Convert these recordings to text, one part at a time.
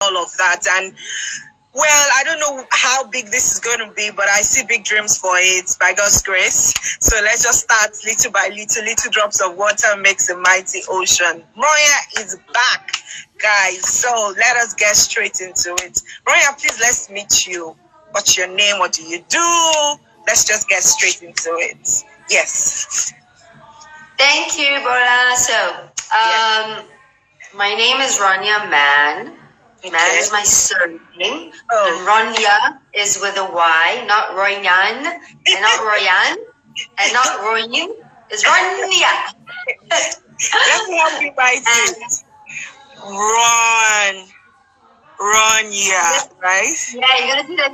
all of that. And well, I don't know how big this is going to be, but I see big dreams for it by God's grace. So let's just start little by little. Little drops of water makes a mighty ocean. Roya is back, guys. So let us get straight into it. Roya, please, let's meet you. What's your name? What do you do? Let's just get straight into it. Yes. Thank you, Bora. So, my name is Rania Man. Okay. Man is my surname. Oh. And Rania is with a Y, not Royan, and not Royan, and not Royin. It's Rania. Let me help you write it. Ronya, right? Yeah, you're gonna see the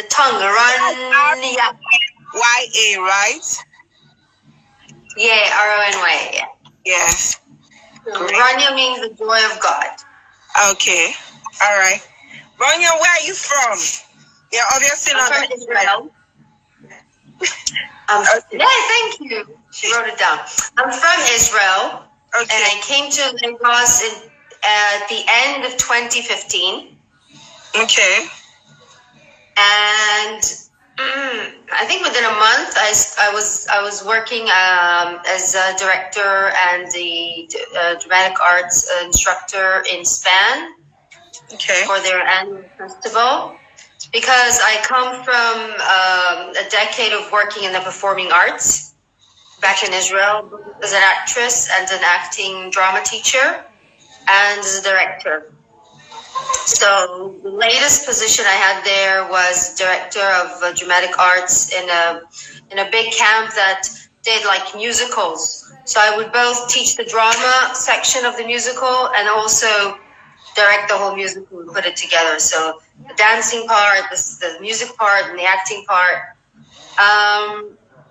tongue, Rania. Y-A, right? Yeah, R-O-N-Y. Yeah. Yes. Great. Rania means the joy of God. Okay. All right. Ronya, where are you from? Yeah, obviously I'm not from Israel. Okay. Yeah, thank you. She wrote it down. I'm from Israel, and Okay. I came to Lagos at the end of 2015. Okay. And I think within a month, I was working as a director and the dramatic arts instructor in Spain Okay. for their annual festival. Because I come from a decade of working in the performing arts back in Israel as an actress and an acting drama teacher and as a director. So the latest position I had there was director of dramatic arts in a big camp that did like musicals. So I would both teach the drama section of the musical and also direct the whole musical and put it together. So the dancing part, the music part, and the acting part.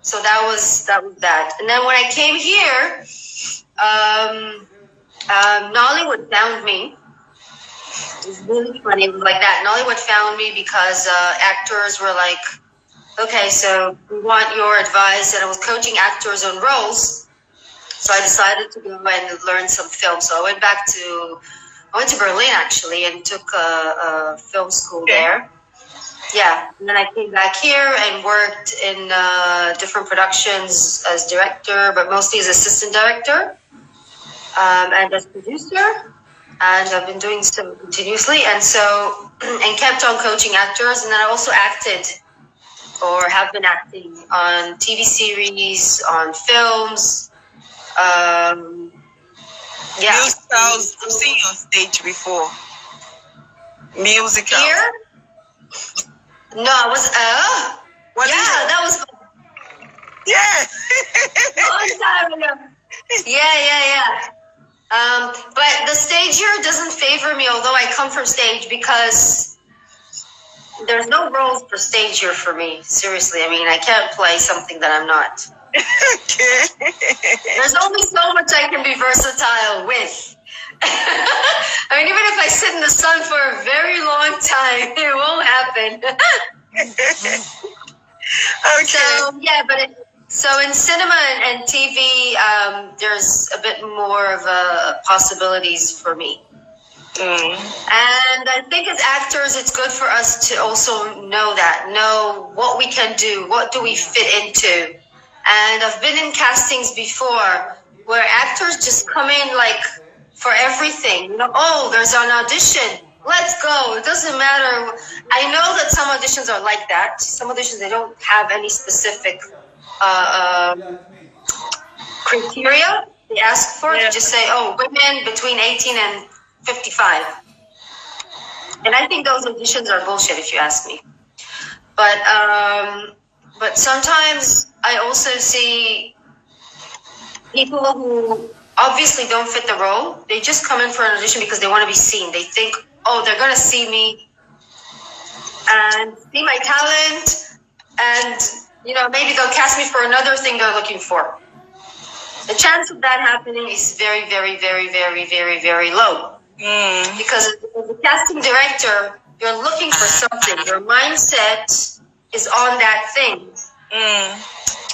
So that was that. And then when I came here, Nollywood found me. It was really funny. It was like that. Nollywood found me because actors were like, okay, so we want your advice. And I was coaching actors on roles. So I decided to go and learn some film. So I went to Berlin actually and took a film school there. Yeah, and then I came back here and worked in different productions as director, but mostly as assistant director and as producer. And I've been doing so continuously, and kept on coaching actors. And then I also acted, or have been acting on TV series, on films. Yeah. Musicals. I've seen you on stage before. Musical. Here? No, I was. What Yeah, is it? that was Yeah. long time ago. Yeah. But the stage here doesn't favor me, although I come from stage, because there's no roles for stage here for me. Seriously, I mean, I can't play something that I'm not. Okay. There's only so much I can be versatile with. I mean, even if I sit in the sun for a very long time, it won't happen. Okay. So in cinema and TV, there's a bit more of possibilities for me. And I think as actors, it's good for us to also know what we can do, what do we fit into. And I've been in castings before where actors just come in like for everything. You know, oh, there's an audition. Let's go. It doesn't matter. I know that some auditions are like that. Some auditions, they don't have any specific criteria they ask for. Yeah. They just say, oh, women between 18 and 55. And I think those auditions are bullshit, if you ask me. But sometimes I also see people who obviously don't fit the role. They just come in for an audition because they want to be seen. They think, oh, they're going to see me and see my talent, and maybe they'll cast me for another thing they're looking for. The chance of that happening is very, very, very, very, very, very low. Because as a casting director, you're looking for something. Your mindset is on that thing.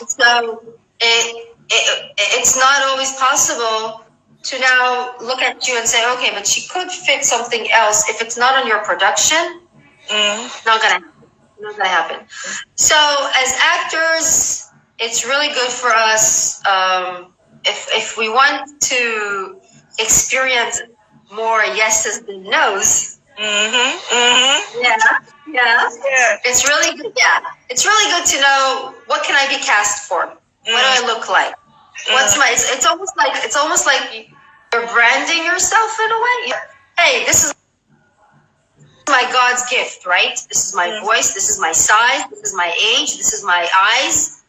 So it's not always possible to now look at you and say, okay, but she could fit something else. If it's not on your production, not gonna happen. So as actors, it's really good for us if we want to experience more yeses than nos. Yeah. It's really good. Yeah, it's really good to know what can I be cast for. What do I look like? What's my? It's almost like you're branding yourself in a way. Hey, this is my God's gift, right? This is my voice. This is my size. This is my age. This is my eyes.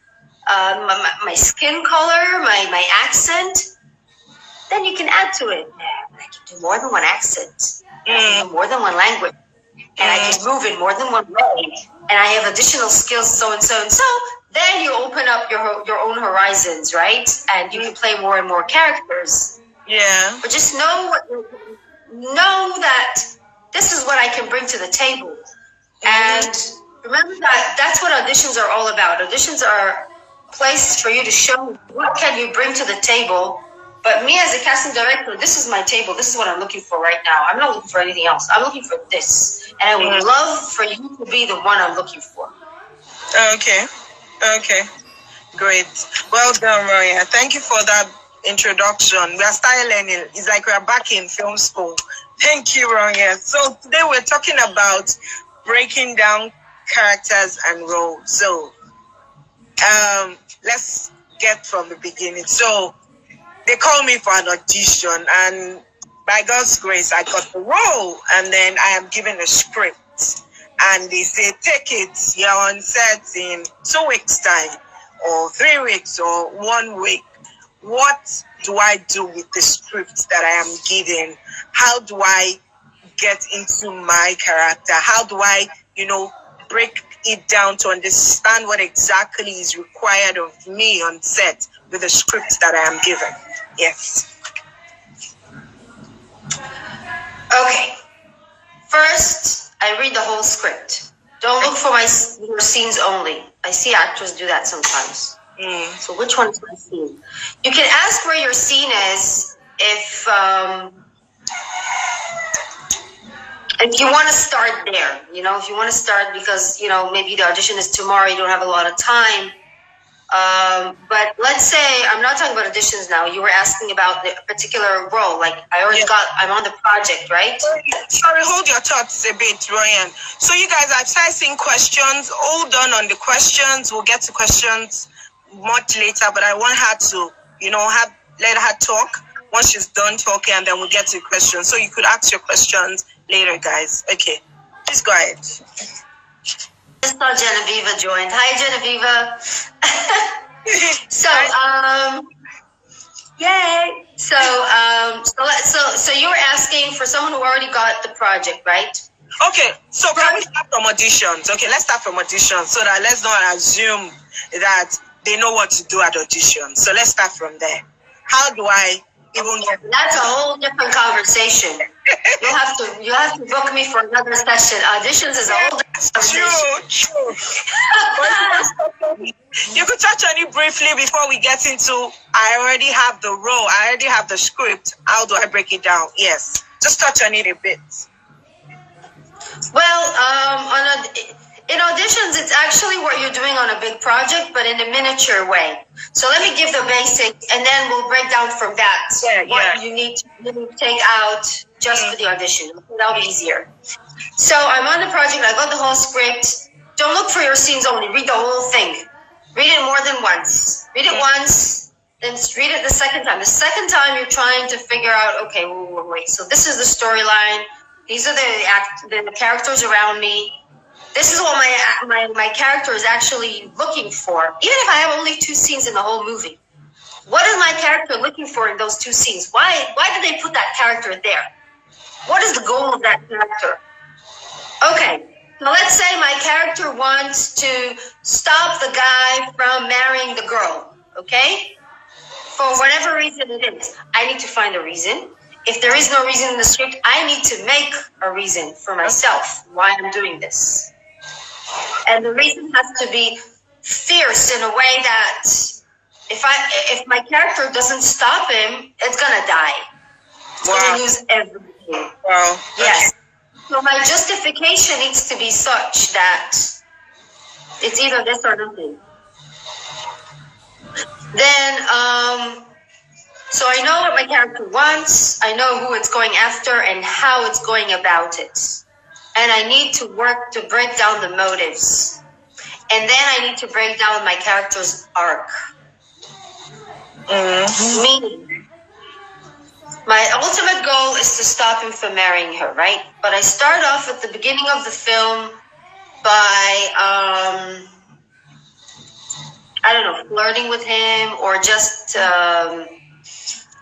My skin color. My accent. Then you can add to it. I can do more than one accent. I can do more than one language. And I can move in more than one way. And I have additional skills, so and so and so. Then you open up your own horizons, right? And you can play more and more characters. Yeah. But just know that this is what I can bring to the table. And remember that that's what auditions are all about. Auditions are places for you to show what can you bring to the table. But me as a casting director, this is my table. This is what I'm looking for right now. I'm not looking for anything else. I'm looking for this. And I would love for you to be the one I'm looking for. Okay. Great. Well done, Roya. Thank you for that introduction. We are starting learning. It's like we are back in film school. Thank you, Roya. So today we're talking about breaking down characters and roles. So let's get from the beginning. So they called me for an audition, and by God's grace, I got the role, and then I am given a script, and they say, take it, you're on set in 2 weeks' time, or 3 weeks, or 1 week. What do I do with the script that I am given? How do I get into my character? How do I, break it down to understand what exactly is required of me on set with the script that I am given? Yes. Okay. First, I read the whole script. Don't look for your scenes only. I see actors do that sometimes. So which one is my scene? You can ask where your scene is if you want to start there. If you want to start because, maybe the audition is tomorrow, you don't have a lot of time. But let's say, I'm not talking about auditions now. You were asking about the particular role. Like I'm on the project, right? Sorry, hold your thoughts a bit, Ryan. So you guys, I've started seeing questions. Hold on the questions. We'll get to questions much later, but I want her to, let her talk once she's done talking, and then we'll get to questions. So you could ask your questions later, guys. Okay, please go ahead. I saw Genevieve joined. Hi, Genevieve. So, yay. So you were asking for someone who already got the project, right? Okay, so can we start from auditions? Okay, let's start from auditions so that let's not assume that they know what to do at auditions. So let's start from there. How do I even get... That's a whole different conversation. You have to book me for another session. Auditions is a whole different conversation. True. You could touch on it briefly before we get into, I already have the role, I already have the script. How do I break it down? Yes. Just touch on it a bit. Well, in auditions, it's actually what you're doing on a big project, but in a miniature way. So let me give the basics, and then we'll break down from that what you need to take out just for the audition. That'll be easier. So I'm on the project. I got the whole script. Don't look for your scenes only. Read the whole thing. Read it more than once. Read it once, then read it the second time. The second time, you're trying to figure out, okay, wait. So this is the storyline. These are the characters around me. This is what my character is actually looking for. Even if I have only 2 scenes in the whole movie, what is my character looking for in those 2 scenes? Why did they put that character there? What is the goal of that character? Okay, now let's say my character wants to stop the guy from marrying the girl, okay? For whatever reason it is. I need to find a reason. If there is no reason in the script, I need to make a reason for myself why I'm doing this. And the reason has to be fierce in a way that if my character doesn't stop him, it's gonna die. Wow. Gonna lose everything. Wow. Yes. So my justification needs to be such that it's either this or nothing. Then, so I know what my character wants. I know who it's going after and how it's going about it. And I need to work to break down the motives. And then I need to break down my character's arc. Meaning, my ultimate goal is to stop him from marrying her, right? But I start off at the beginning of the film by, I don't know, flirting with him or just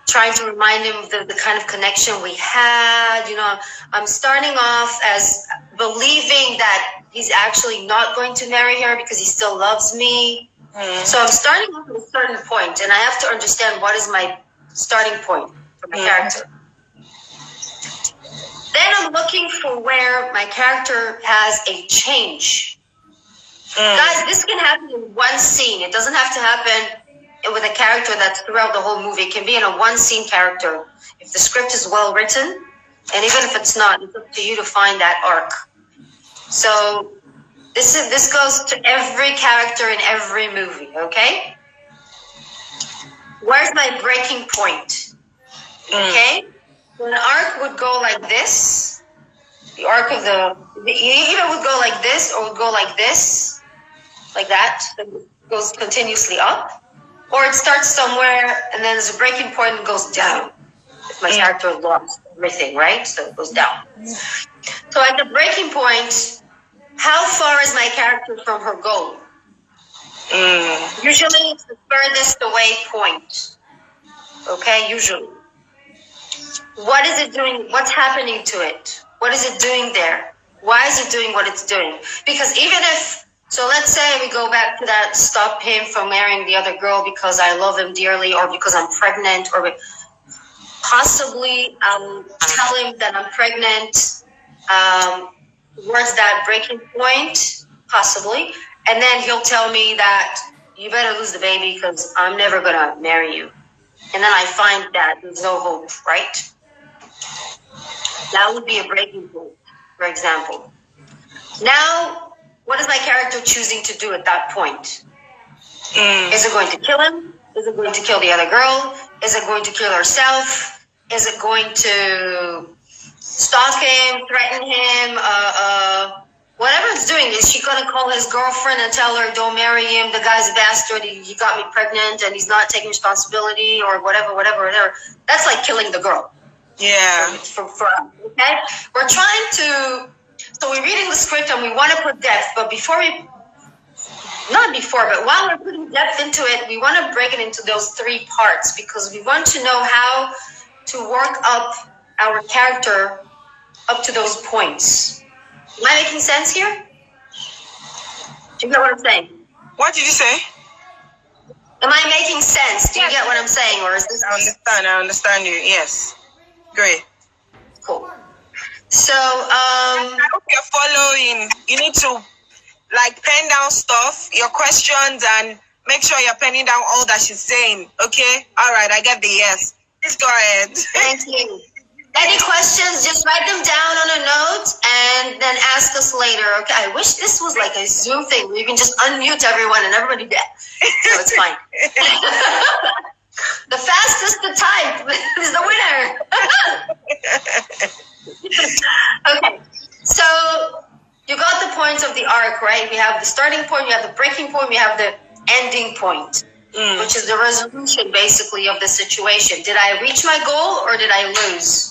trying to remind him of the kind of connection we had. You know, I'm starting off as believing that he's actually not going to marry her because he still loves me. So I'm starting off at a certain point, and I have to understand what is my starting point for my character. Then I'm looking for where my character has a change. Guys, this can happen in one scene. It doesn't have to happen with a character that's throughout the whole movie. It can be in a one-scene character. If the script is well written, and even if it's not, it's up to you to find that arc. So this goes to every character in every movie, okay? Where's my breaking point? Okay? So an arc would go like this. The arc of the either would go like this or would go like this. Like that. It goes continuously up. Or it starts somewhere and then there's a breaking point and goes down. If my character lost everything, right? So it goes down. So at the breaking point, how far is my character from her goal? Usually it's the furthest away point. Okay, usually. What is it doing? What's happening to it? What is it doing there? Why is it doing what it's doing? Because even if, so let's say we go back to that, stop him from marrying the other girl because I love him dearly or because I'm pregnant, or possibly tell him that I'm pregnant towards that breaking point, possibly. And then he'll tell me that you better lose the baby because I'm never going to marry you. And then I find that there's no hope, right? That would be a breaking point, for example. Now, what is my character choosing to do at that point? Is it going to kill him? Is it going to kill the other girl? Is it going to kill herself? Is it going to stalk him, threaten him? Whatever it's doing, is she going to call his girlfriend and tell her, don't marry him, the guy's a bastard, he got me pregnant and he's not taking responsibility, or whatever. That's like killing the girl. Yeah. For okay? We're trying to, so we're reading the script and we want to put depth, but while we're putting depth into it, we want to break it into those three parts because we want to know how to work up our character up to those points. Am I making sense here? Do you get what I'm saying? What did you say? Am I making sense? Do you get what I'm saying? Or is this... I understand you. Yes. Great. Cool. So, I hope you're following. You need to, pen down stuff, your questions, and make sure you're penning down all that she's saying. Okay? All right, I get the yes. Please go ahead. Thank you. Any questions, just write them down on a note and then ask us later. Okay, I wish this was like a Zoom thing where you can just unmute everyone and everybody dead. So it's fine. The fastest to type is the winner. Okay, so you got the points of the arc, right? We have the starting point, we have the breaking point, we have the ending point, which is the resolution basically of the situation. Did I reach my goal or did I lose?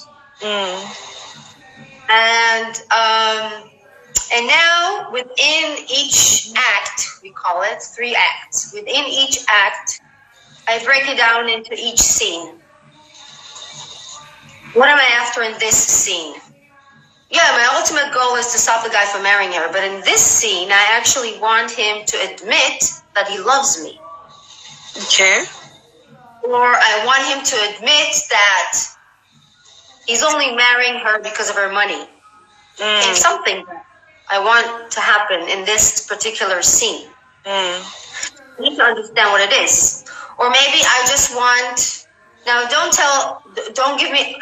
And now within each act, we call it 3 acts. Within each act, I break it down into each scene. What am I after in this scene? Yeah, my ultimate goal is to stop the guy from marrying her. But in this scene, I actually want him to admit that he loves me. Okay. Or I want him to admit that he's only marrying her because of her money. It's something I want to happen in this particular scene. I need to understand what it is. Or maybe I just want Now, don't give me,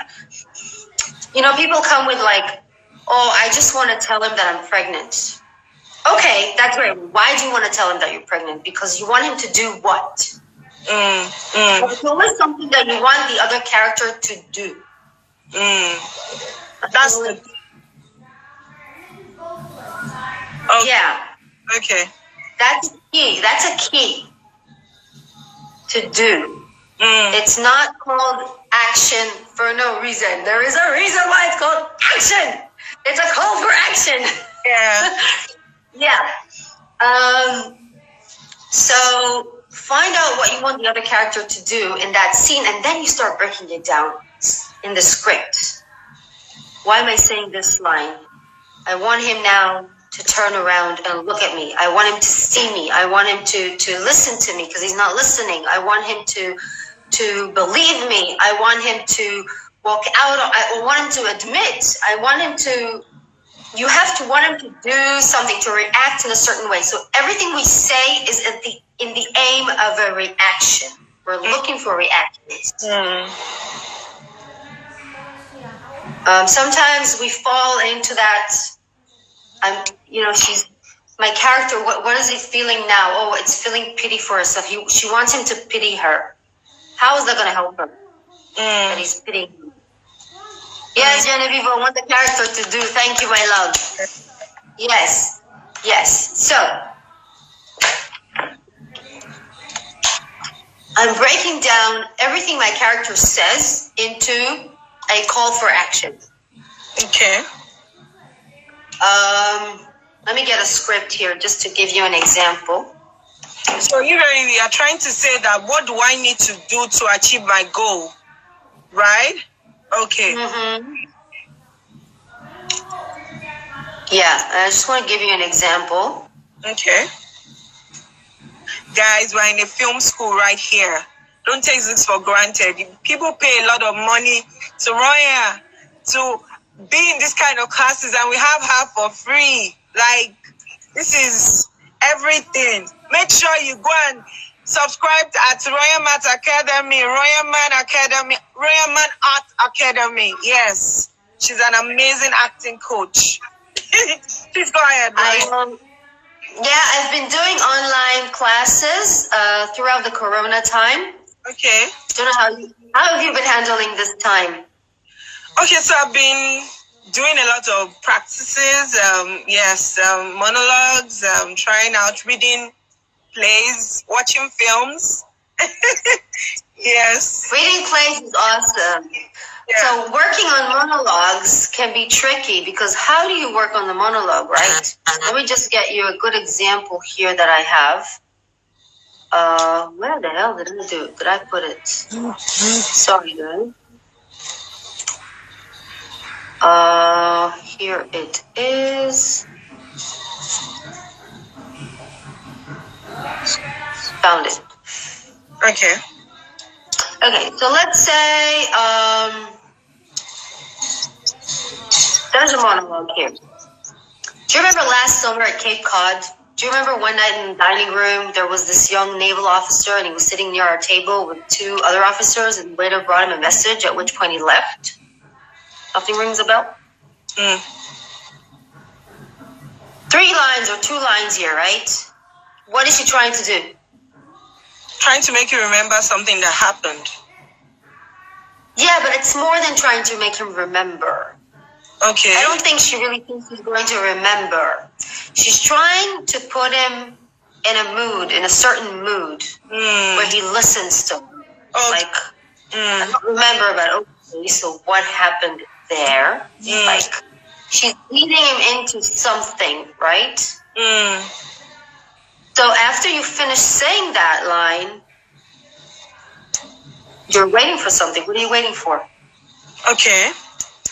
people come with like, oh, I just want to tell him that I'm pregnant. Okay, that's great. Why do you want to tell him that you're pregnant? Because you want him to do what? It's always something that you want the other character to do. That's the... Oh. Yeah. Okay. That's key. That's a key to do. It's not called action for no reason. There is a reason why it's called action. It's a call for action. Yeah. Yeah. So find out what you want the other character to do in that scene, and then you start breaking it down in the script. Why am I saying this line? I want him now to turn around and look at me. I want him to see me. I want him to listen to me because he's not listening. I want him to believe me. I want him to walk out. I want him to admit. I want him to... You have to want him to do something, to react in a certain way. So everything we say is in the aim of a reaction. We're looking for reactions. Sometimes we fall into that. She's my character. What is he feeling now? Oh, it's feeling pity for herself. She wants him to pity her. How is that going to help her? That he's pitying her. Yes, Genevieve, I want the character to do. Thank you, my love. Yes. So, I'm breaking down everything my character says into a call for action. Okay. Let me get a script here just to give you an example. So you really are trying to say that what do I need to do to achieve my goal, right? Okay. Yeah, I just want to give you an example. Okay. Guys, we're in a film school right here. Don't take this for granted. People pay a lot of money to Roya to be in this kind of classes, and we have her for free. Like, this is everything. Make sure you go and subscribe at Royal Mat Academy, Royal Man Academy, Royal Man Art Academy. Yes, she's an amazing acting coach. Please go ahead. I've been doing online classes throughout the Corona time. Okay. Don't know how have you been handling this time? Okay, so I've been doing a lot of practices. Monologues. Trying out reading plays, watching films. Yes. Reading plays is awesome. Yeah. So working on monologues can be tricky because how do you work on the monologue, right? Let me just get you a good example here that I have. Where the hell did I do it? Did I put it? Sorry, guys. Here it is. Found it. Okay. Okay, so let's say there's a monologue here. Do you remember last summer at Cape Cod? Do you remember one night in the dining room, there was this young naval officer and he was sitting near our table with two other officers and the waiter brought him a message, at which point he left? Nothing rings a bell? 3 lines or 2 lines here, right? What is she trying to do? Trying to make you remember something that happened. Yeah, but it's more than trying to make him remember. Okay. I don't think she really thinks he's going to remember. She's trying to put him in a mood, in a certain mood, where he listens to her. Like, I don't remember, but okay, so what happened there? Like, she's leading him into something, right? So after you finish saying that line, you're waiting for something. What are you waiting for? Okay.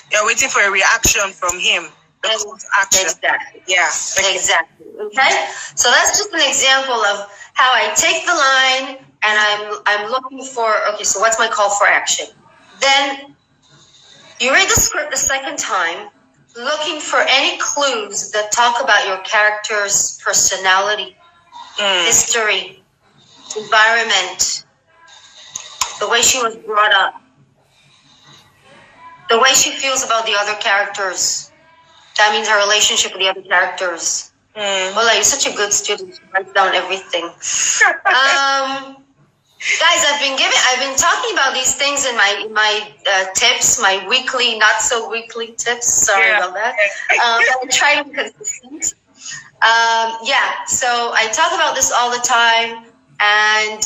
You're waiting for a reaction from him. Action. Exactly. Yeah. Okay. Exactly. Okay? So that's just an example of how I take the line and I'm looking for, okay, so what's my call for action? Then you read the script the second time, looking for any clues that talk about your character's personality, history, environment, the way she was brought up, the way she feels about the other characters. That means her relationship with the other characters. Well, you're such a good student. She writes down everything. Guys, I've been talking about these things in my tips, my weekly, not so weekly tips. Sorry about that. I try to be consistent. So I talk about this all the time, and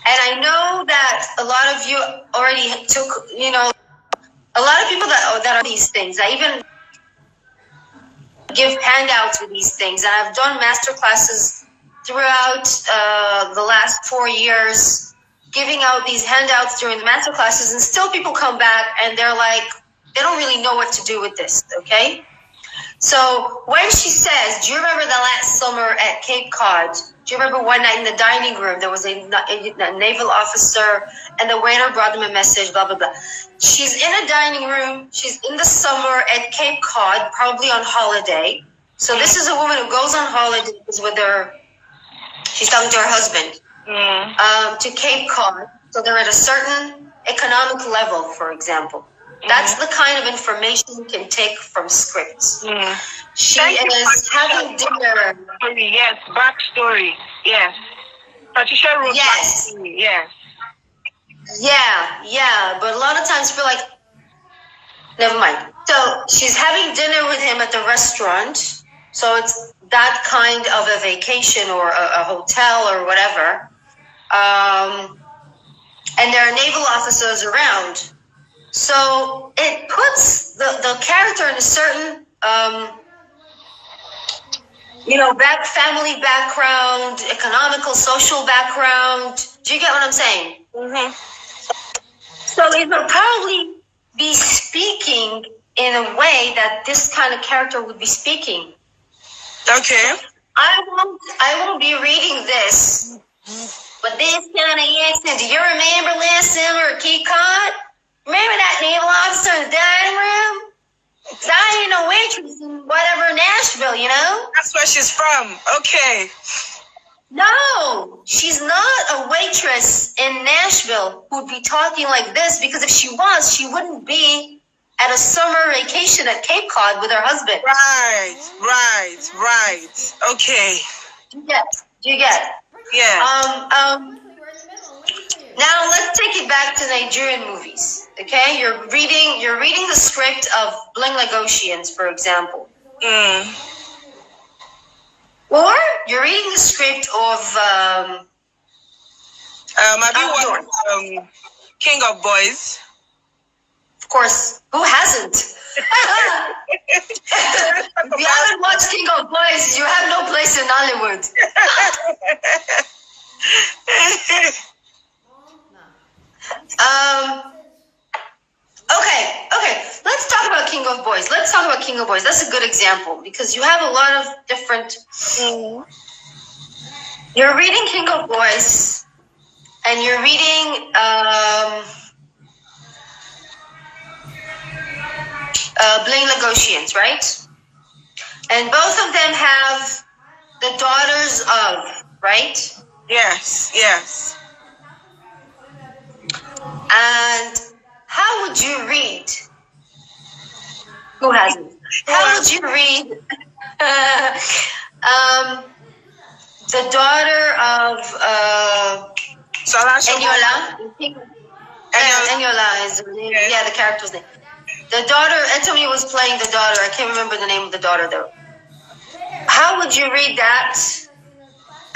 I know that a lot of you already took, a lot of people that are these things. I even give handouts with these things, and I've done master classes throughout the last 4 years, giving out these handouts during the master classes, and still people come back and they're like, they don't really know what to do with this, okay? So when she says, do you remember the last summer at Cape Cod? Do you remember one night in the dining room, there was a naval officer and the waiter brought them a message, blah, blah, blah. She's in a dining room. She's in the summer at Cape Cod, probably on holiday. So this is a woman who goes on holidays with her, she's talking to her husband, to Cape Cod. So they're at a certain economic level, for example. That's the kind of information you can take from scripts. She is having dinner. Yes, backstory. Yes. Patricia wrote yes. Backstory. Yes. Yeah. But a lot of times feel like, never mind. So she's having dinner with him at the restaurant. So it's that kind of a vacation or a hotel or whatever. And there are naval officers around. So it puts the character in a certain, family background, economical, social background. Do you get what I'm saying? So it will probably be speaking in a way that this kind of character would be speaking. Okay. I won't be reading this, but this kind of accent. Do you remember last summer at Cape Cod? Remember that naval officer in the dining room? I ain't no waitress in whatever, Nashville, That's where she's from. Okay. No, she's not a waitress in Nashville who'd be talking like this, because if she was, she wouldn't be at a summer vacation at Cape Cod with her husband. Right. Okay. Do you get? Yeah. Now let's take it back to Nigerian movies. Okay, you're reading the script of Bling Lagosians, for example. Or you're reading the script of King of Boys. Of course, who hasn't? If you haven't watched King of Boys, you have no place in Hollywood. Okay. Let's talk about King of Boys. That's a good example, because you have a lot of different. You're reading King of Boys, and you're reading Bling Lagosians, right? And both of them have the daughters of, right? Yes. And how would you read? Who hasn't? How would you read the daughter of Eniola? Eniola is the name. Yeah, the character's name. The daughter, Anthony was playing the daughter. I can't remember the name of the daughter though. How would you read that?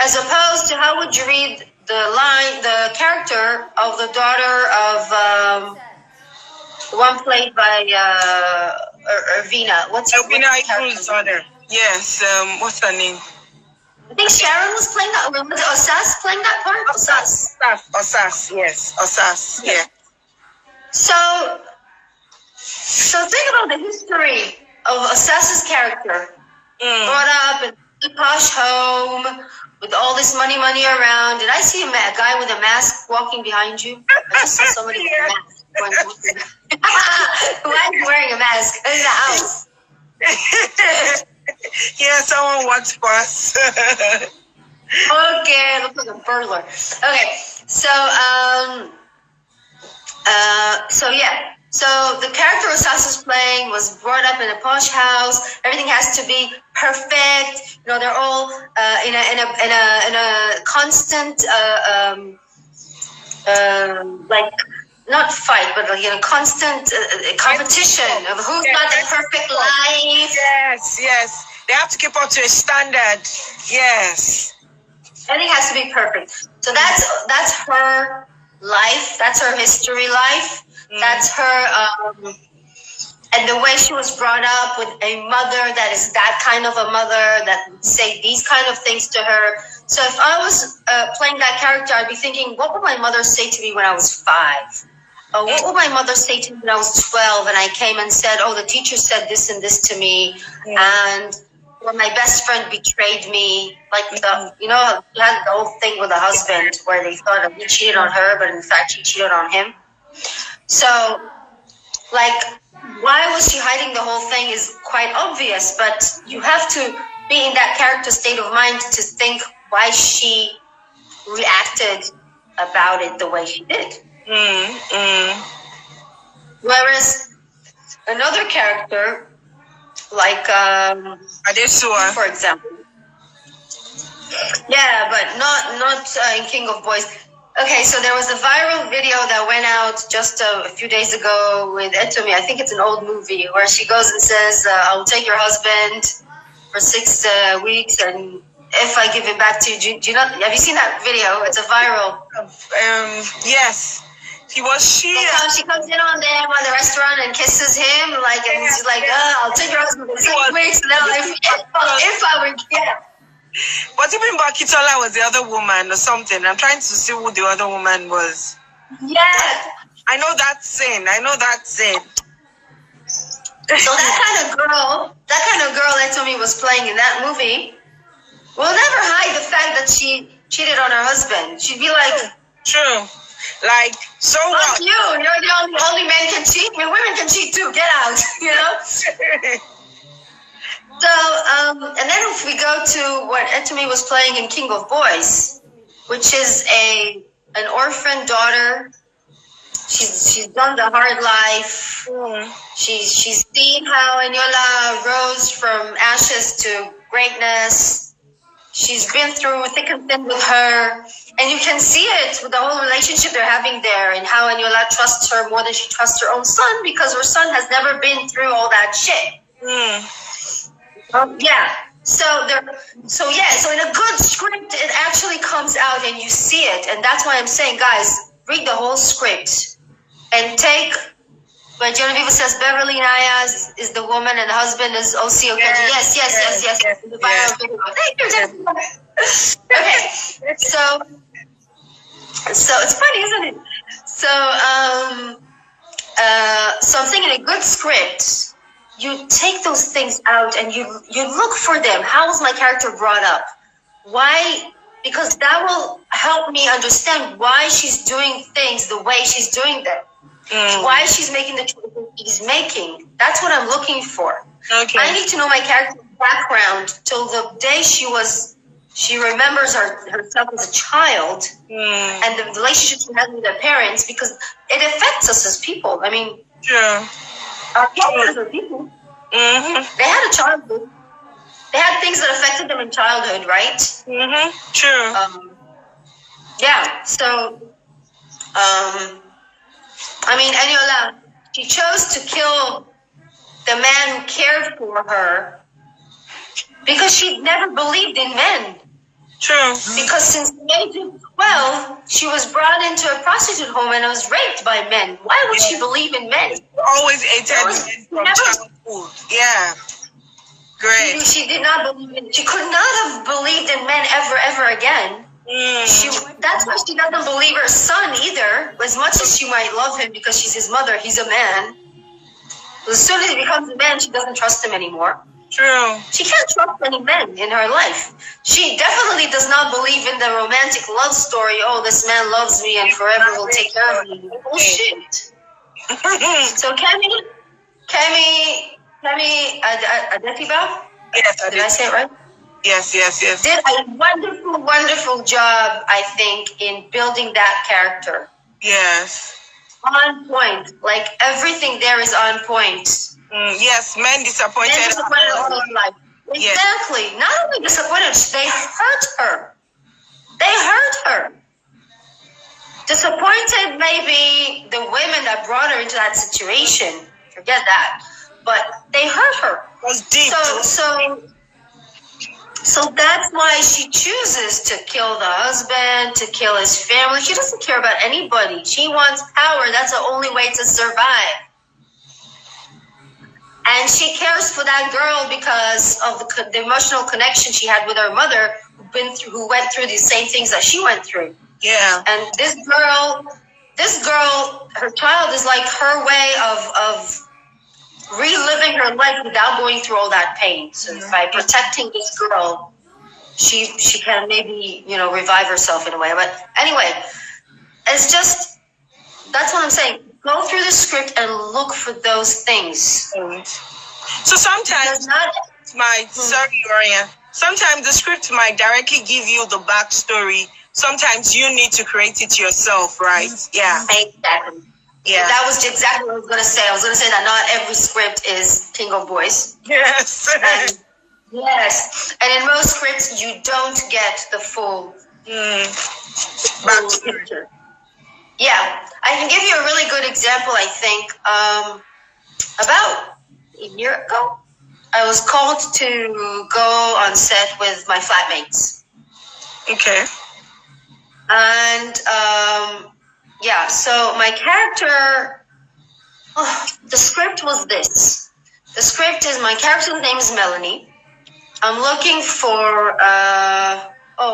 As opposed to how would you read the character of the daughter of the one played by Irvina. What's Ikru's daughter? Yes. What's her name? I think Sharon was playing that. Was it Osas playing that part? Osas. Yes. Osas. Yeah. So think about the history of Osas's character. Brought up in a posh home with all this money around. Did I see a guy with a mask walking behind you? I just saw somebody with a mask. Why is he wearing a mask in the house? Yeah, someone walked past. Okay, looks like a burglar. Okay, So yeah. So the character Osasa's playing was brought up in a posh house. Everything has to be perfect. You know, they're all in a constant like not fight, but like in a constant competition of who's got the perfect life. Yes, yes. They have to keep up to a standard. Yes. Everything has to be perfect. So that's her life. That's her history life. That's her, and the way she was brought up with a mother that is that kind of a mother that would say these kind of things to her. So if I was playing that character, I'd be thinking, what would my mother say to me when I was 5? Or what would my mother say to me when I was 12 and I came and said, oh, the teacher said this and this to me, and when my best friend betrayed me, like you had the whole thing with the husband where they thought that he cheated on her, but in fact she cheated on him. So, like, why was she hiding the whole thing is quite obvious, but you have to be in that character state of mind to think why she reacted about it the way she did. Whereas another character, like Adesua, for example, yeah, but not in King of Boys. Okay, so there was a viral video that went out just a few days ago with Etomi. I think it's an old movie where she goes and says, "I'll take your husband for 6 weeks, and if I give him back to you, do you not? Have you seen that video? It's a viral. Yes. She comes in on them at the restaurant and kisses him, like, and he's like, "I'll take your husband for 6 weeks, and then if I were But even Bakitola was the other woman or something. I'm trying to see who the other woman was. Yeah. I know that scene. So that kind of girl that Etomi was playing in that movie will never hide the fact that she cheated on her husband. She'd be like, true. Like, so what? You're the only man can cheat. I mean, women can cheat too. Get out, you know? So, and then if we go to what Etomi was playing in King of Boys, which is an orphan daughter. She's done the hard life. She's seen how Eniola rose from ashes to greatness. She's been through thick and thin with her. And you can see it with the whole relationship they're having there and how Eniola trusts her more than she trusts her own son because her son has never been through all that shit. Yeah. So in a good script, it actually comes out and you see it. And that's why I'm saying, guys, read the whole script and take when Genevieve says Beverly Nayas is the woman and the husband is O.C. Okeji. Yes. The viral video. Thank you, Genevieve. Okay. So it's funny, isn't it? So something in a good script, you take those things out and you look for them. How was my character brought up? Why? Because that will help me understand why she's doing things the way she's doing them. Why she's making the choices she's making. That's what I'm looking for. Okay. I need to know my character's background till the day she remembers herself as a child and the relationship she has with her parents, because it affects us as people. I mean, sure. Our parents are people. They had a childhood. They had things that affected them in childhood, right? True. Yeah. So, I mean, Eniola, she chose to kill the man who cared for her because she never believed in men. True. Because since the age of 12, she was brought into a prostitute home and was raped by men. Why would she believe in men? Always hated men from childhood. Yeah. Great. She did not believe in. She could not have believed in men ever again. That's why she doesn't believe her son either. As much as she might love him because she's his mother, he's a man. As soon as he becomes a man, she doesn't trust him anymore. True. She can't trust any men in her life. She definitely does not believe in the romantic love story. Oh, this man loves me and forever will take care of me. Bullshit. So Kemi Adetiba? Yes, did I say it right? Yes. Did a wonderful job, I think, in building that character. Yes. On point. Like, everything there is on point. Yes, men disappointed all of life. Exactly. Yes. Not only disappointed, they hurt her. Disappointed, maybe the women that brought her into that situation. Forget that. But they hurt her. It was deep. So that's why she chooses to kill the husband, to kill his family. She doesn't care about anybody. She wants power. That's the only way to survive. And she cares for that girl because of the emotional connection she had with her mother, who went through the same things that she went through. Yeah. And this girl, her child is like her way of reliving her life without going through all that pain. So by protecting this girl, she can maybe, revive herself in a way. But anyway, it's just, that's what I'm saying. Go through the script and look for those things. So sometimes sometimes the script might directly give you the backstory. Sometimes you need to create it yourself, right? Yeah. Exactly. Yeah. That was exactly what I was going to say. I was going to say that not every script is King of Boys. Yes. Yes. And in most scripts, you don't get the full picture. Yeah. I can give you a really good example, I think. About a year ago, I was called to go on set with my flatmates. Okay. And, so my character, the script was this. The script is, my character's name is Melanie. I'm looking for,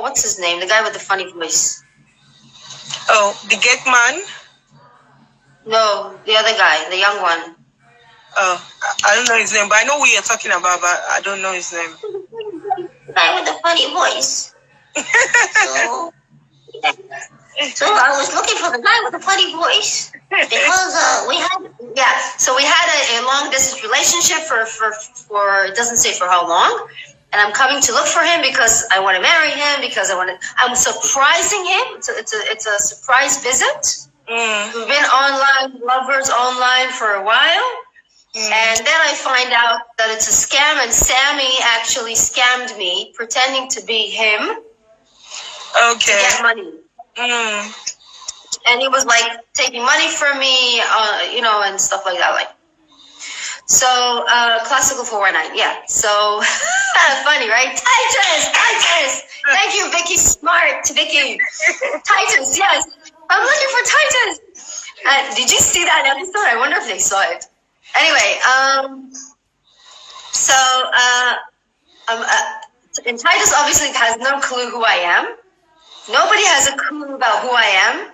what's his name? The guy with the funny voice. Oh, the gate man? No, the other guy, the young one. Oh, I don't know his name, but I know who you're talking about, but I don't know his name. The guy with the funny voice. So I was looking for the guy with the funny voice because we had a long distance relationship for it doesn't say for how long, and I'm coming to look for him because I want to marry him because I'm surprising him. It's a surprise visit. We've been lovers online for a while, and then I find out that it's a scam, and Sammy actually scammed me, pretending to be him. Okay. To get money. And he was like taking money from me, and stuff like that. So, classical 419, yeah. So, funny, right? Titus! Thank you, Vicky. Smart, Vicky. Titus, yes. I'm looking for Titus. Did you see that episode? I wonder if they saw it. Anyway, and Titus obviously has no clue who I am. Nobody has a clue about who I am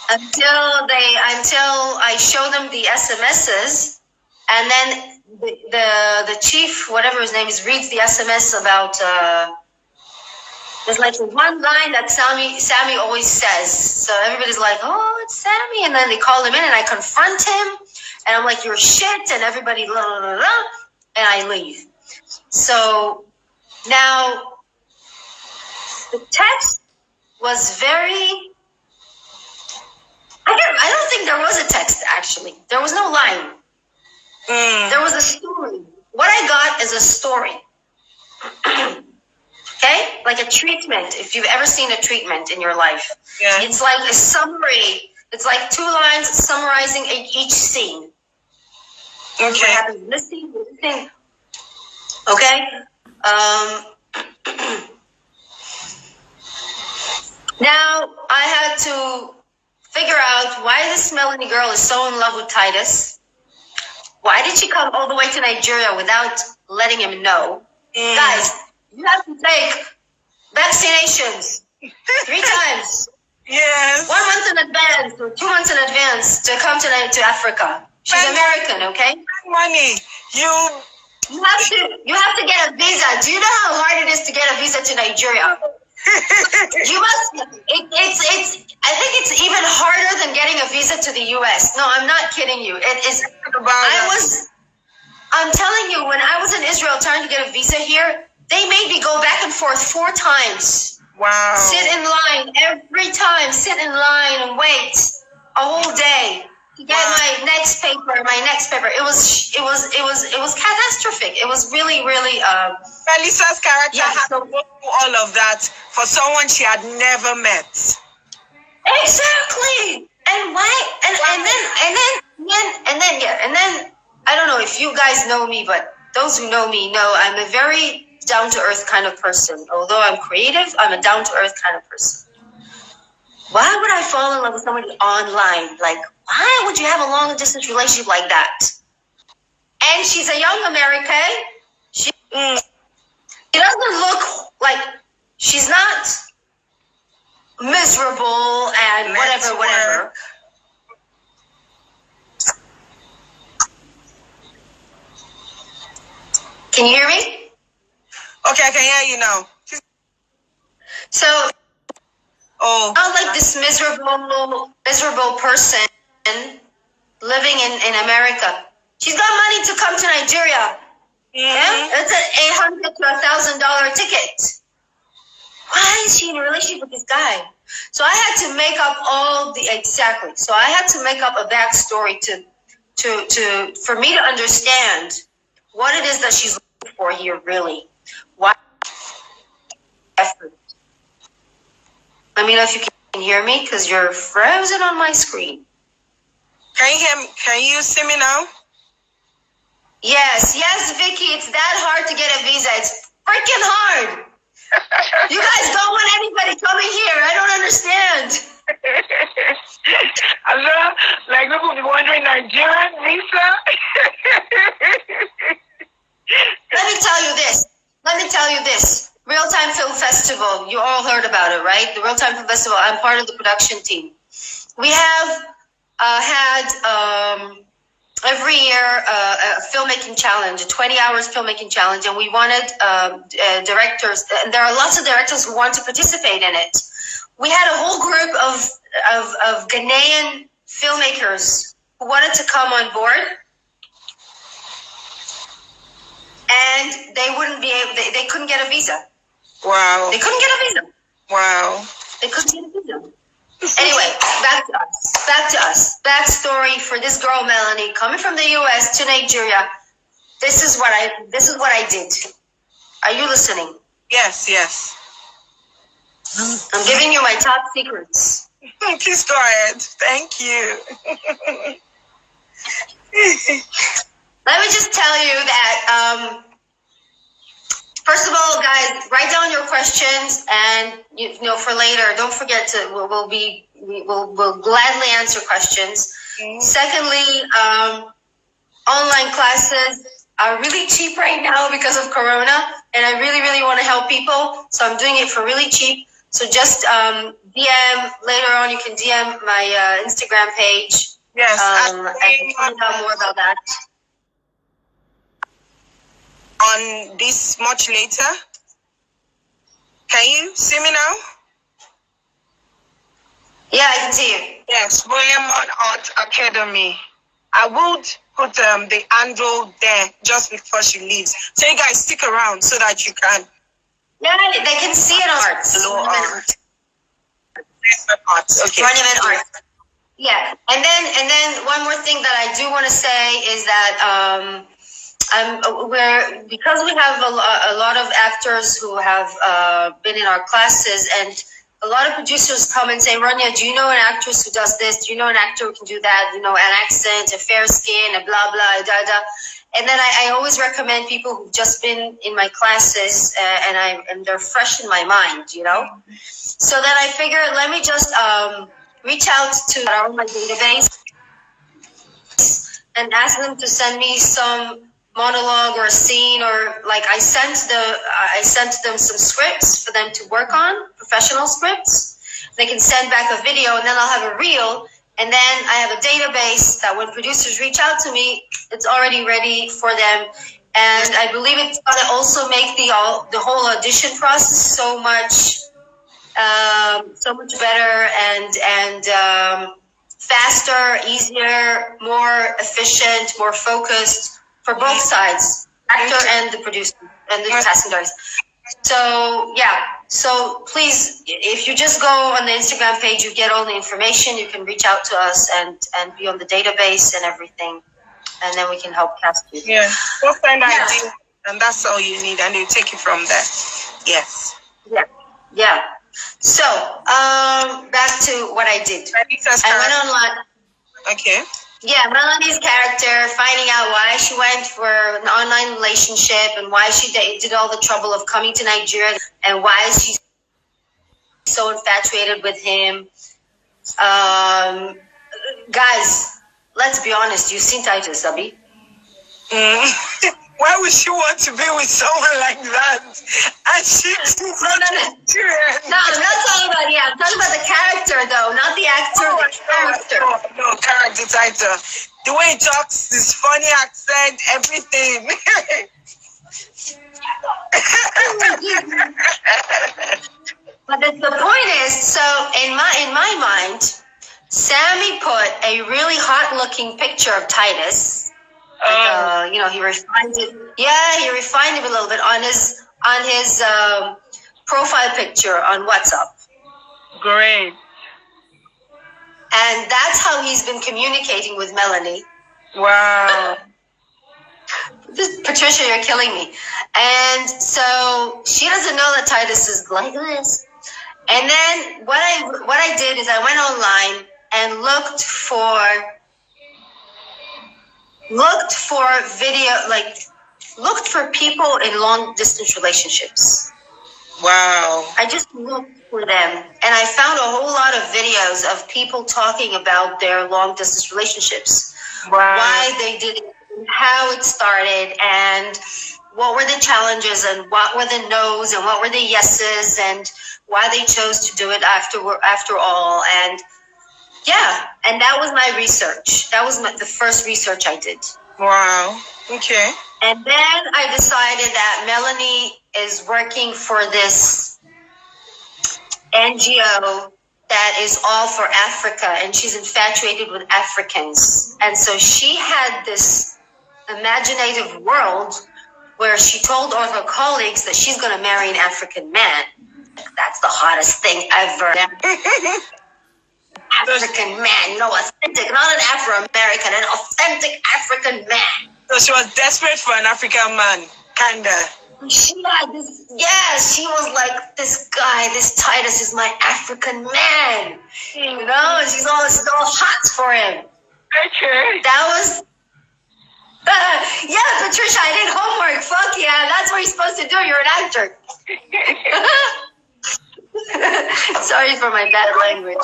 until I show them the SMSs, and then the chief, whatever his name is, reads the SMS about. There's like one line that Sammy always says. So everybody's like, "Oh, it's Sammy," and then they call him in, and I confront him, and I'm like, "You're shit," and everybody blah blah blah, blah, and I leave. So now. The text was very... I don't think there was a text, actually. There was no line. There was a story. What I got is a story. Okay? Like a treatment, if you've ever seen a treatment in your life. Yeah. It's like a summary. It's like 2 lines summarizing each scene. Okay. What happens in this scene, this thing. Okay? Now, I had to figure out why this Melanie girl is so in love with Titus. Why did she come all the way to Nigeria without letting him know? Guys, you have to take vaccinations 3 times. Yes. 1 month in advance or 2 months in advance to come to Africa. She's American, okay? Money. You have to get a visa. Do you know how hard it is to get a visa to Nigeria? You must. I think it's even harder than getting a visa to the U.S. No, I'm not kidding you. It is. I'm telling you, when I was in Israel trying to get a visa here, They made me go back and forth 4 times. Wow. Sit in line every time. Sit in line and wait a whole day to get my next paper. It was catastrophic. It was really, really. Melissa's character had to go through all of that for someone she had never met. Exactly. And why? And then I don't know if you guys know me, but those who know me know I'm a very down-to-earth kind of person. Although I'm creative, I'm a down-to-earth kind of person. Why would I fall in love with somebody online? Like, why would you have a long-distance relationship like that? And she's a young American. She doesn't look like, she's not miserable and whatever. Can you hear me? Okay, I can hear you now. So, not like this miserable person living in America. She's got money to come to Nigeria. Yeah, it's an $800 to $1,000 ticket. Why is she in a relationship with this guy? So I had to make up So I had to make up a backstory for me to understand what it is that she's looking for here, really. Why effort? Let me know if you can hear me, because you're frozen on my screen. Can you hear me? Can you see me now? Yes, Vicky, it's that hard to get a visa. It's freaking hard. You guys don't want anybody coming here. I don't understand. Like people be wondering, Nigerian visa? Let me tell you this. Real Time Film Festival. You all heard about it, right? The Real Time Film Festival. I'm part of the production team. We have had every year a filmmaking challenge, a 20 hours filmmaking challenge, and we wanted directors, and there are lots of directors who want to participate in it. We had a whole group of Ghanaian filmmakers who wanted to come on board, and they wouldn't be able. They couldn't get a visa. Wow. They couldn't get a visa. Wow. They couldn't get a visa. Anyway, back to us. Backstory for this girl, Melanie, coming from the U.S. to Nigeria. This is what I did. Are you listening? Yes. I'm giving you my top secrets. Please go ahead. Thank you. Let me just tell you that, first of all, guys, write down your questions, and for later. Don't forget to. We'll gladly answer questions. Secondly, online classes are really cheap right now because of Corona, and I really, really want to help people, so I'm doing it for really cheap. So just DM later on. You can DM my Instagram page. Yes, I can find out more about that. On this much later. Can you see me now? Yeah, I can see you. Yes, William Art Academy. I would put the handle there just before she leaves. So you guys stick around so that you can. Yeah, they can see it on art. Okay. Monument art. Yeah, and then one more thing that I do want to say is that because we have a lot of actors who have been in our classes, and a lot of producers come and say, Rania, do you know an actress who does this? Do you know an actor who can do that? You know, an accent, a fair skin, a blah, blah, da, da. And then I always recommend people who've just been in my classes and they're fresh in my mind, you know? So then I figured, let me just reach out to my database and ask them to send me some monologue or a scene, or like I sent them some scripts for them to work on, professional scripts. They can send back a video, and then I'll have a reel, and then I have a database that when producers reach out to me, it's already ready for them. And I believe it's gonna also make the whole audition process so much better and faster, easier, more efficient, more focused for both sides, actor and the producer. and the Casting Diaries. So yeah, so please, if you just go on the Instagram page, you get all the information. You can reach out to us and be on the database and everything, and then we can help cast you. Yeah, we'll find ID, and that's all you need, and you take it from there. Yes. Yeah. So back to what I did. I went online. Okay. Yeah, Melanie's character, finding out why she went for an online relationship and why she did all the trouble of coming to Nigeria and why she's so infatuated with him. Guys, let's be honest. You've seen Titus, Abi. Why would she want to be with someone like that? And she's No, I'm not talking about, I'm talking about the character, though, not the actor, the character. No, character title. The way he talks, his funny accent, everything. But the point is, so in my mind, Sammy put a really hot-looking picture of Titus. He refined it. Yeah, he refined it a little bit on his profile picture on WhatsApp. Great. And that's how he's been communicating with Melanie. Wow. Patricia, you're killing me. And so she doesn't know that Titus is like this. And then what I did is I went online and looked for people in long distance relationships. Wow. I just looked for them and I found a whole lot of videos of people talking about their long distance relationships. Wow. Why they did it, how it started, and what were the challenges and what were the no's and what were the yeses and why they chose to do it after all. And and that was my research. That was the first research I did. Wow. Okay. And then I decided that Melanie is working for this NGO that is all for Africa, and she's infatuated with Africans. And so she had this imaginative world where she told all her colleagues that she's going to marry an African man. That's the hottest thing ever. African man, authentic, not an Afro-American, an authentic African man. So she was desperate for an African man, kinda. She had this, she was like, this guy, this Titus is my African man. And she's all hot for him. Okay. That was, Patricia, I did homework. Fuck yeah, that's what you're supposed to do. You're an actor. Sorry for my bad language.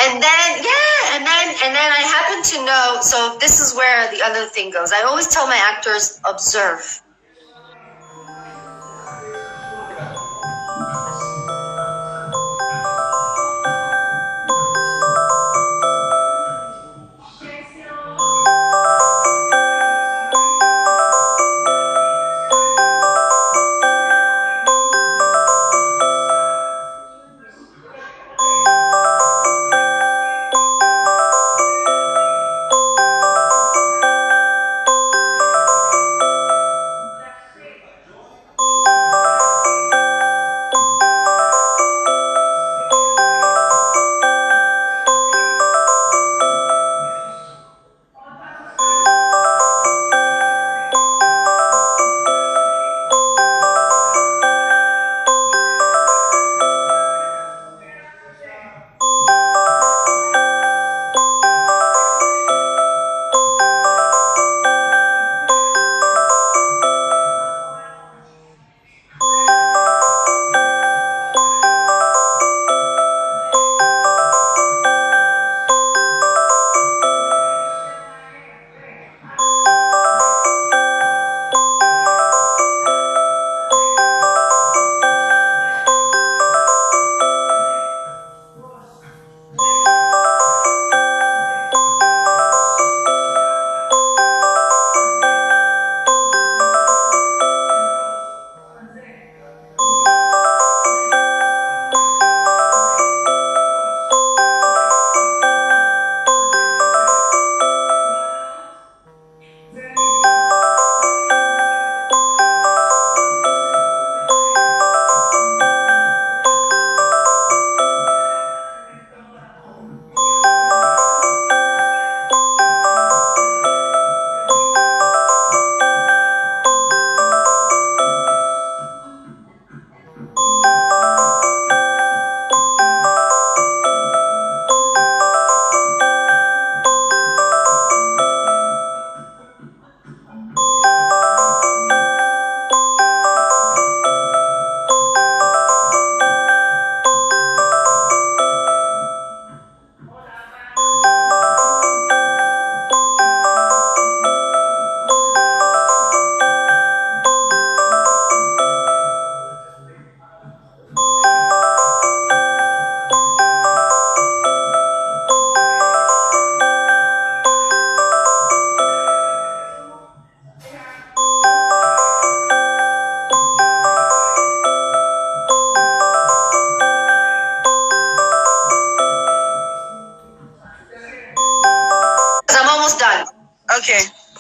And then I happen to know, so this is where the other thing goes. I always tell my actors, observe.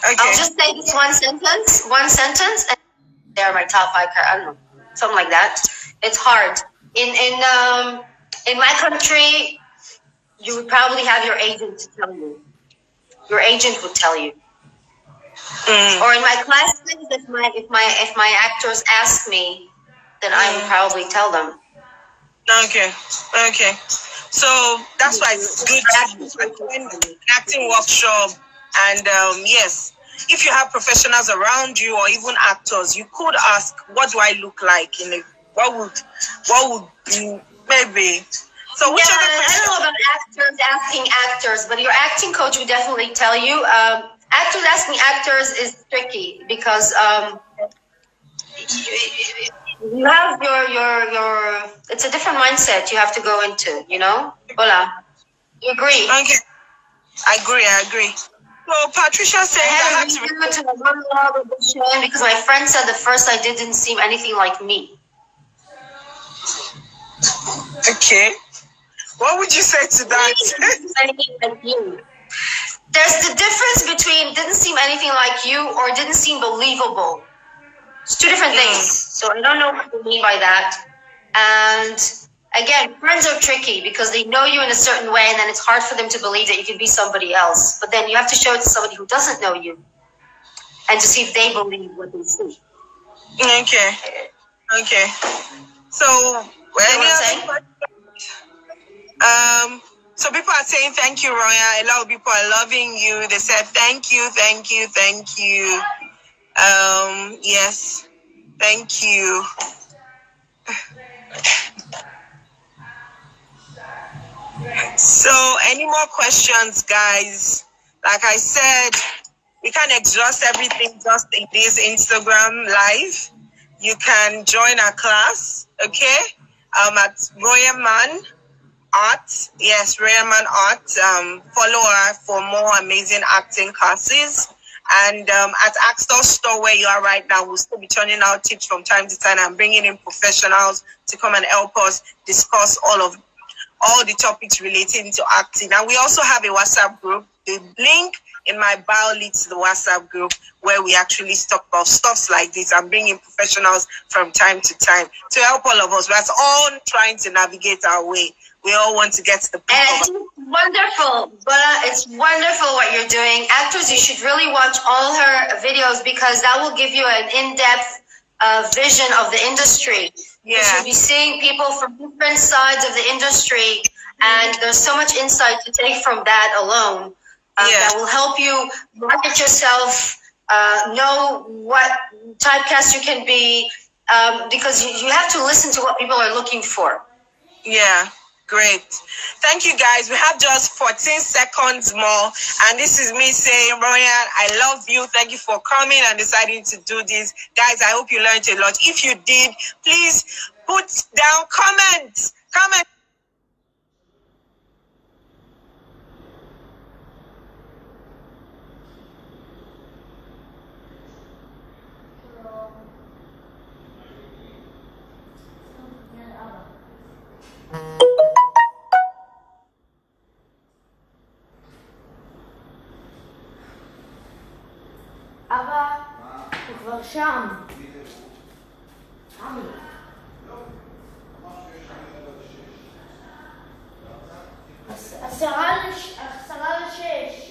Okay. I'll just say this one sentence, and they're my top 5 I don't know, something like that. It's hard. In my country, you would probably have your agent to tell you. Your agent would tell you. Or in my classes, if my actors ask me, then I would probably tell them. Okay. So that's why it's good to attend an acting workshop. And yes, if you have professionals around you or even actors, you could ask, "What do I look like? What would you maybe?" So which other I don't know about actors asking actors, but your acting coach would definitely tell you. Actors asking actors is tricky because you have your it's a different mindset you have to go into, you know? Hola. You agree? Okay. I agree. So Patricia said I had to redo to one audition because my friend said the first I didn't seem anything like me. Okay. What would you say to that? There's the difference between didn't seem anything like you or didn't seem believable. It's two different things. So I don't know what you mean by that. And again, friends are tricky because they know you in a certain way and then it's hard for them to believe that you can be somebody else. But then you have to show it to somebody who doesn't know you and to see if they believe what they see. Okay. So, so people are saying thank you, Roya. A lot of people are loving you. They said thank you. Yes, thank you. So, any more questions, guys? Like I said, we can't exhaust everything just in this Instagram live. You can join our class, okay? At Royaman Art. Yes, Royaman Art. Follow her for more amazing acting classes. And at Axel Store, where you are right now, we'll still be turning out tips from time to time and bringing in professionals to come and help us discuss all the topics relating to acting. And we also have a WhatsApp group. The link in my bio leads to the WhatsApp group where we actually talk about stuff like this and bring in professionals from time to time to help all of us. We're all trying to navigate our way. We all want to get to the peak. And it's wonderful, Bola. It's wonderful what you're doing. Actors, you should really watch all her videos because that will give you an in-depth vision of the industry. Yeah. You should be seeing people from different sides of the industry, and there's so much insight to take from that alone. That will help you market yourself, know what typecast you can be, because you have to listen to what people are looking for. Yeah, great. Thank you, guys. We have just 14 seconds more, and this is me saying, Royan, I love you. Thank you for coming and deciding to do this. Guys, I hope you learned a lot. If you did, please put down comments. אבא, הוא כבר שם. עמי. 5:50.